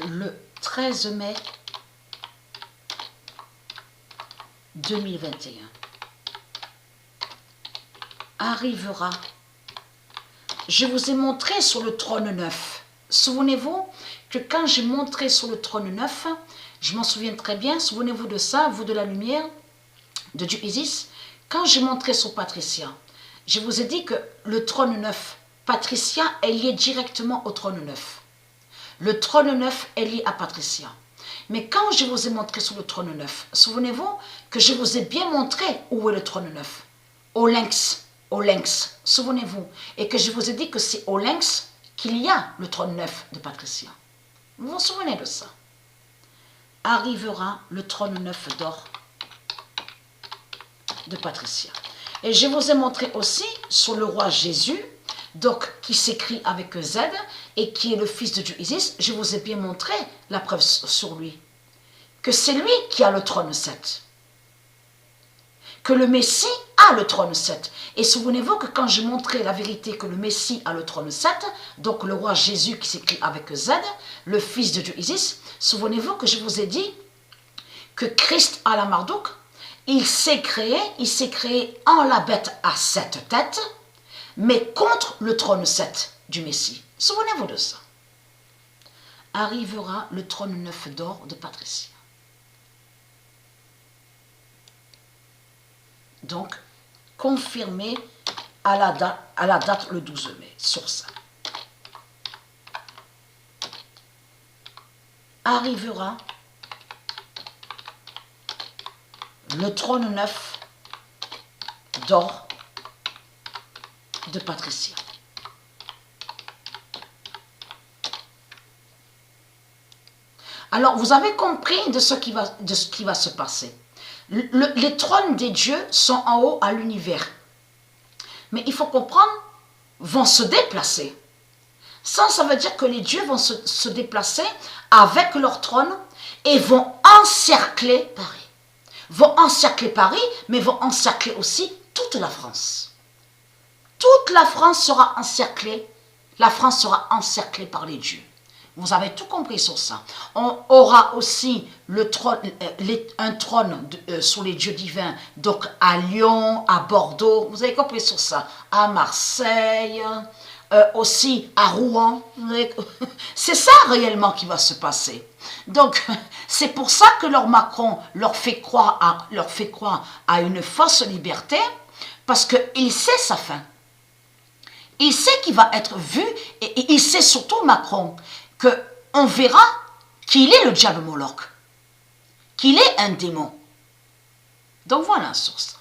le 13 mai 2021, arrivera. Je vous ai montré sur le trône neuf. Souvenez-vous que quand j'ai montré sur le trône neuf, je m'en souviens très bien, souvenez-vous de ça, vous de la lumière, de Dieu Isis, quand j'ai montré sur Patricia, je vous ai dit que le trône neuf, Patricia est liée directement au trône neuf. Le trône neuf est lié à Patricia. Mais quand je vous ai montré sur le trône neuf, souvenez-vous que je vous ai bien montré où est le trône neuf. Au lynx, souvenez-vous. Et que je vous ai dit que c'est au lynx qu'il y a le trône neuf de Patricia. Vous vous souvenez de ça? Arrivera le trône neuf d'or de Patricia. Et je vous ai montré aussi sur le roi Jésus, donc qui s'écrit avec Z et qui est le fils de Dieu Isis. Je vous ai bien montré la preuve sur lui, que c'est lui qui a le trône 7, que le Messie a le trône 7. Et souvenez-vous que quand je montrais la vérité que le Messie a le trône 7, donc le roi Jésus qui s'écrit avec Z, le fils de Dieu Isis, souvenez-vous que je vous ai dit que Christ a la Marduk, il s'est créé en la bête à 7 têtes, mais contre le trône 7 du Messie. Souvenez-vous de ça. Arrivera le trône 9 d'or de Patricia. Donc, confirmé à la date le 12 mai, sur ça. Arrivera le trône 9 d'or de Patricia. Alors, vous avez compris de ce qui va se passer. Les trônes des dieux sont en haut à l'univers. Mais il faut comprendre, vont se déplacer. Ça veut dire que les dieux vont se déplacer avec leur trône et vont encercler Paris. Vont encercler Paris, mais vont encercler aussi toute la France. Toute la France sera encerclée. La France sera encerclée par les dieux. Vous avez tout compris sur ça. On aura aussi le trône, un trône sur les dieux divins, donc à Lyon, à Bordeaux, vous avez compris sur ça, à Marseille, aussi à Rouen. C'est ça réellement qui va se passer. Donc, c'est pour ça que leur Macron leur fait croire à une fausse liberté, parce qu'il sait sa fin. Il sait qu'il va être vu, et il sait surtout, Macron, qu'on verra qu'il est le diable Moloch, qu'il est un démon. Donc voilà sur ça.